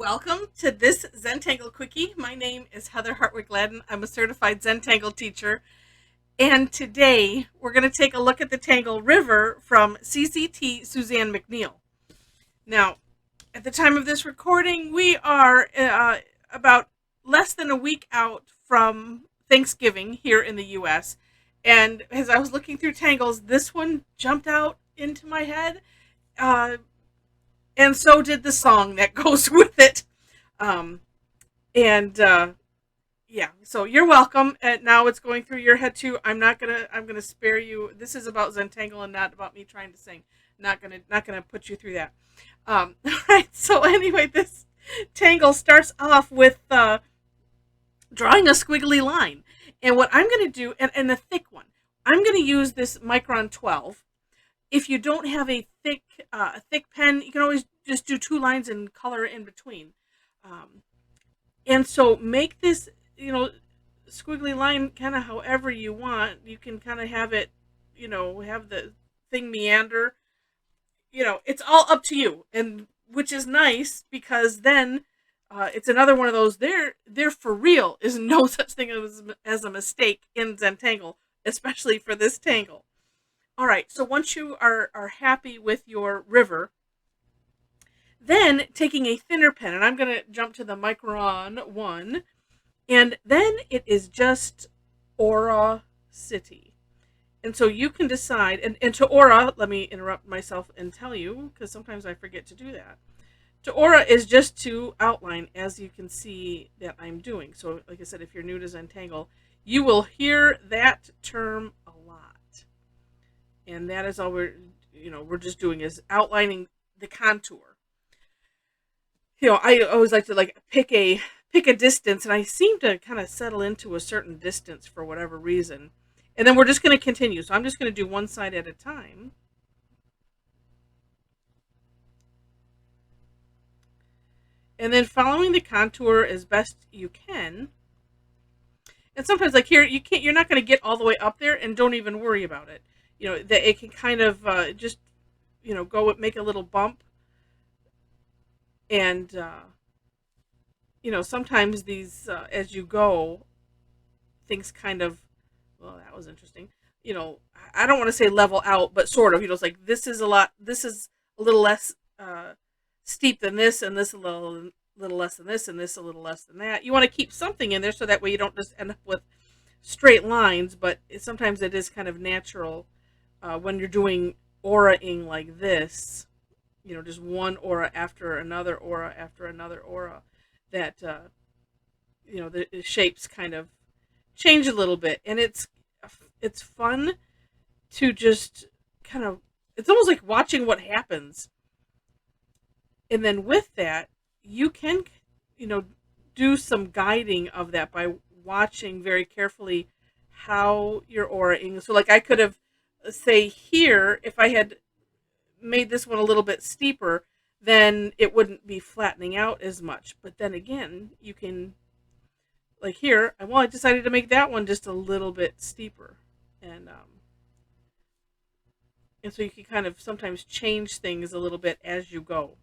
Welcome to this Zentangle Quickie. My name is Heather Hartwick Gladden. I'm a certified Zentangle teacher. And today we're going to take a look at the Tangle River from CZT Suzanne McNeill. Now, at the time of this recording, we are about less than a week out from Thanksgiving here in the U.S. And as I was looking through Tangles, this one jumped out into my head. Uh, and so did the song that goes with it. Um, and Yeah, so you're welcome. And now it's going through your head too. I'm gonna spare you. This is about Zentangle and not about me trying to sing. Not gonna put you through that. All right. So anyway, this tangle starts off with drawing a squiggly line, and what I'm gonna do, and a thick one. I'm gonna use this Micron 12. If you don't have a thick pen, you can always just do two lines and color in between. Um, and so make this, squiggly line kind of however you want. You can kind of have it, have the thing meander. It's all up to you, and which is nice because then it's another one of those. They're for real. Is no such thing as a mistake in Zentangle, especially for this tangle. All right, so once you are happy with your river, then taking a thinner pen, and I'm going to jump to the Micron 1, and then it is just Aura City. And so you can decide, and to Aura, let me interrupt myself and tell you, because sometimes I forget to do that. To Aura is just to outline, as you can see that I'm doing. So like I said, if you're new to Zentangle, you will hear that term a lot. And that is all we're just doing is outlining the contour. I always like to pick a distance, and I seem to kind of settle into a certain distance for whatever reason. And then we're just going to continue. So I'm just going to do one side at a time. And then following the contour as best you can. And sometimes like here, you're not going to get all the way up there, and don't even worry about it. That it can kind of just, make a little bump. And, sometimes these, as you go, things kind of, well, that was interesting. I don't want to say level out, but sort of, it's like this is a little less steep than this, and this a little less than this, and this a little less than that. You want to keep something in there so that way you don't just end up with straight lines, but sometimes it is kind of natural when you're doing aura-ing like this, just one aura after another aura after another aura, that the shapes kind of change a little bit, and it's fun to just kind of, it's almost like watching what happens. And then with that, you can do some guiding of that by watching very carefully how you're auraing. So like I could have, say here, if I had made this one a little bit steeper, then it wouldn't be flattening out as much. But then again, you can, like here, I decided to make that one just a little bit steeper. And so you can kind of sometimes change things a little bit as you go.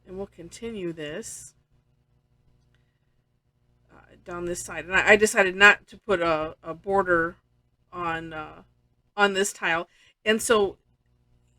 And we'll continue this down this side. And I decided not to put a border on this tile. And so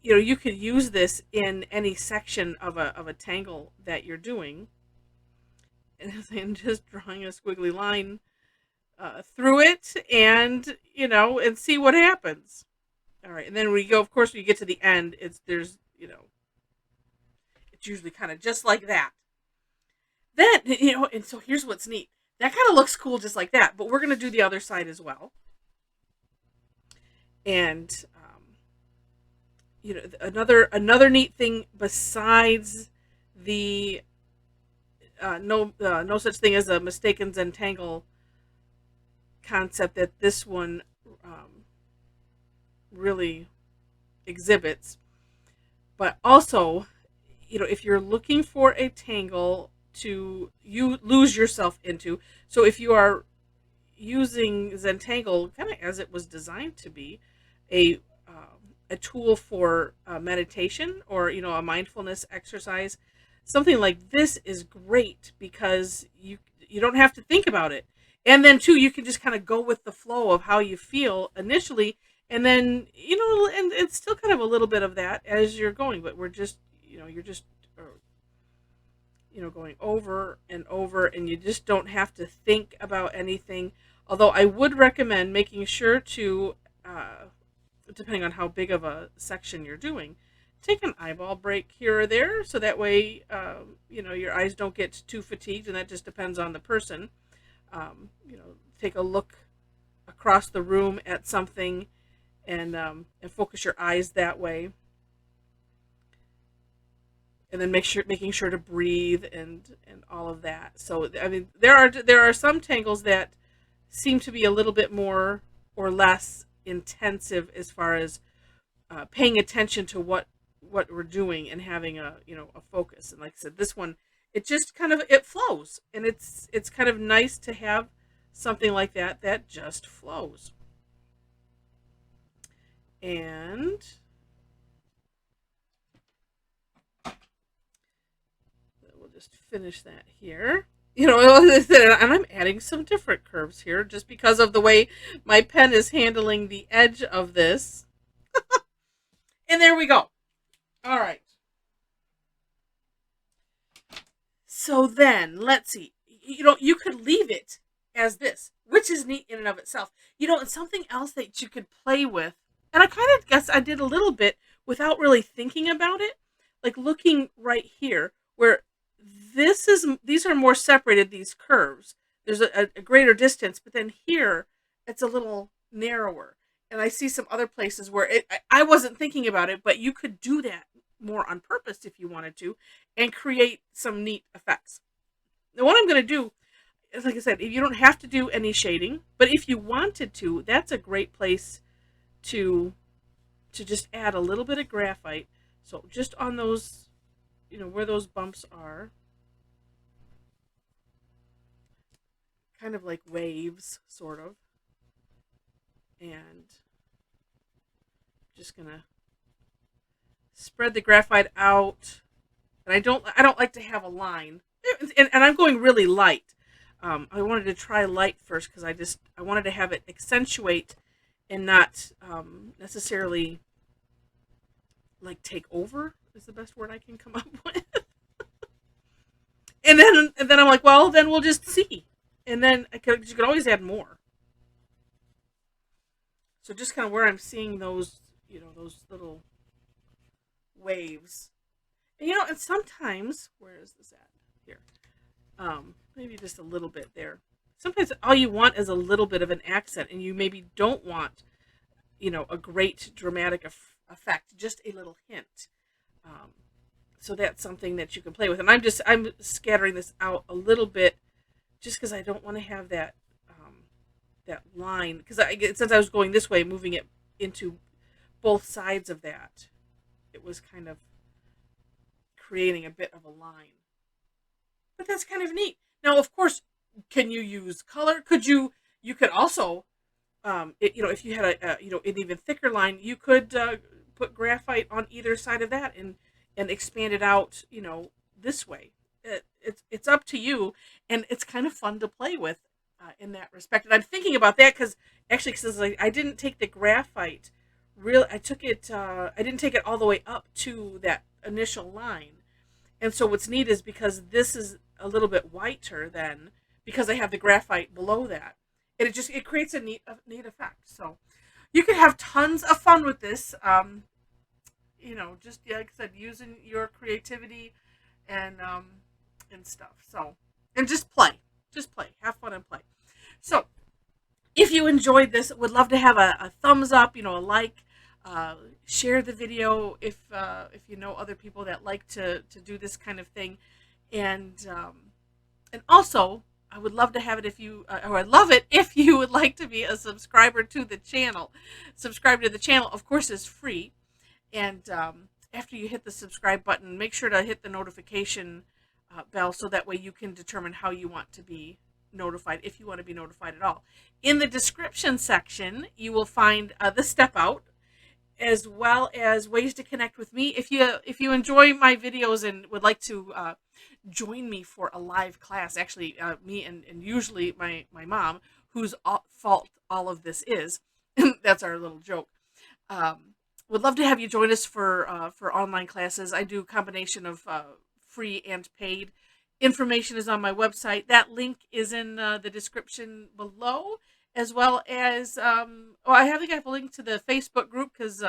you could use this in any section of a tangle that you're doing, and just drawing a squiggly line through it, and and see what happens. All right, and then we go. Of course, when you get to the end, it's usually kind of just like that. Then and so here's what's neat. That kind of looks cool just like that, but we're gonna do the other side as well. And another neat thing besides the no such thing as a mistaken Zentangle concept that this one really exhibits, but also if you're looking for a tangle to you lose yourself into, so if you are using Zentangle kind of as it was designed to be, a a tool for meditation, or a mindfulness exercise, something like this is great because you don't have to think about it. And then too, you can just kind of go with the flow of how you feel initially, and then and it's still kind of a little bit of that as you're going, but we're just you're just uh, going over and over, and you just don't have to think about anything. Although I would recommend making sure to, depending on how big of a section you're doing, take an eyeball break here or there, so that way your eyes don't get too fatigued, and that just depends on the person. Take a look across the room at something, and focus your eyes that way, and then making sure to breathe and all of that. So I mean, there are some tangles that seem to be a little bit more or less intensive as far as paying attention to what we're doing and having a focus. And like I said, this one, it just kind of, it flows, and it's kind of nice to have something like that just flows. And we'll just finish that here. And I'm adding some different curves here just because of the way my pen is handling the edge of this. And there we go. All right. So then, let's see. You could leave it as this, which is neat in and of itself. And something else that you could play with, and I kind of guess I did a little bit without really thinking about it, like looking right here, where these are more separated, these curves. There's a greater distance, but then here, it's a little narrower. And I see some other places where I wasn't thinking about it, but you could do that more on purpose if you wanted to, and create some neat effects. Now, what I'm going to do is, like I said, you don't have to do any shading, but if you wanted to, that's a great place to just add a little bit of graphite. So just on those, where those bumps are, kind of like waves, sort of. And just gonna spread the graphite out. And I don't like to have a line, and I'm going really light. I wanted to try light first because I wanted to have it accentuate and not necessarily like take over is the best word I can come up with. and then I'm like, well, then we'll just see, and then you could always add more. So just kind of where I'm seeing those, those little waves. And sometimes, where is this at? Here. Maybe just a little bit there. Sometimes all you want is a little bit of an accent, and you maybe don't want, a great dramatic effect, just a little hint. So that's something that you can play with. And I'm scattering this out a little bit just because I don't want to have that that line, because since I was going this way, moving it into both sides of that, it was kind of creating a bit of a line. But that's kind of neat. Now, of course, can you use color? You could also, if you had an even thicker line, you could put graphite on either side of that and expand it out, this way. It's up to you, and it's kind of fun to play with in that respect. And I'm thinking about that because actually, since I didn't take the graphite, I didn't take it all the way up to that initial line. And so what's neat is because this is a little bit whiter than, because I have the graphite below that, and it creates a neat effect. So you can have tons of fun with this. Just like I said, using your creativity and stuff. So, and just play, have fun and play. So if you enjoyed this, would love to have a thumbs up, a like. Share the video if you know other people that like to do this kind of thing, and also I would love to have it or I'd love it if you would like to be a subscriber to the channel. Subscribe to the channel, of course, is free, and after you hit the subscribe button, make sure to hit the notification bell so that way you can determine how you want to be notified, if you want to be notified at all. In the description section, you will find the step out, as well as ways to connect with me. If you enjoy my videos and would like to join me for a live class. Actually, me and usually my mom, whose fault all of this is. That's our little joke. Would love to have you join us for online classes. I do a combination of free and paid. Information is on my website. That link is in the description below, as well as I think I have a link to the Facebook group, because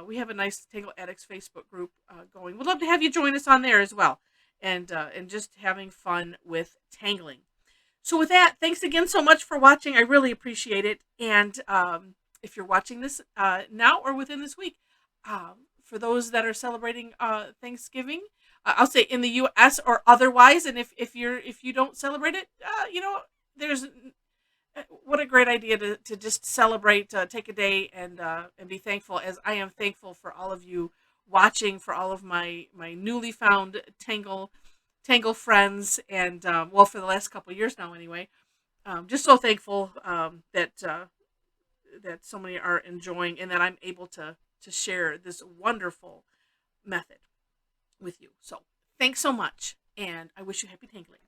we have a nice Tangle Addicts Facebook group going. We'd love to have you join us on there as well, and just having fun with tangling. So with that, thanks again so much for watching. I really appreciate it. And if you're watching this now or within this week, for those that are celebrating Thanksgiving, I'll say in the U.S. or otherwise, and if you don't celebrate it, there's what a great idea to just celebrate, take a day and be thankful, as I am thankful for all of you watching, for all of my newly found Tangle friends, and well, for the last couple of years now anyway. Just so thankful that so many are enjoying, and that I'm able to share this wonderful method with you. So thanks so much, and I wish you happy tangling.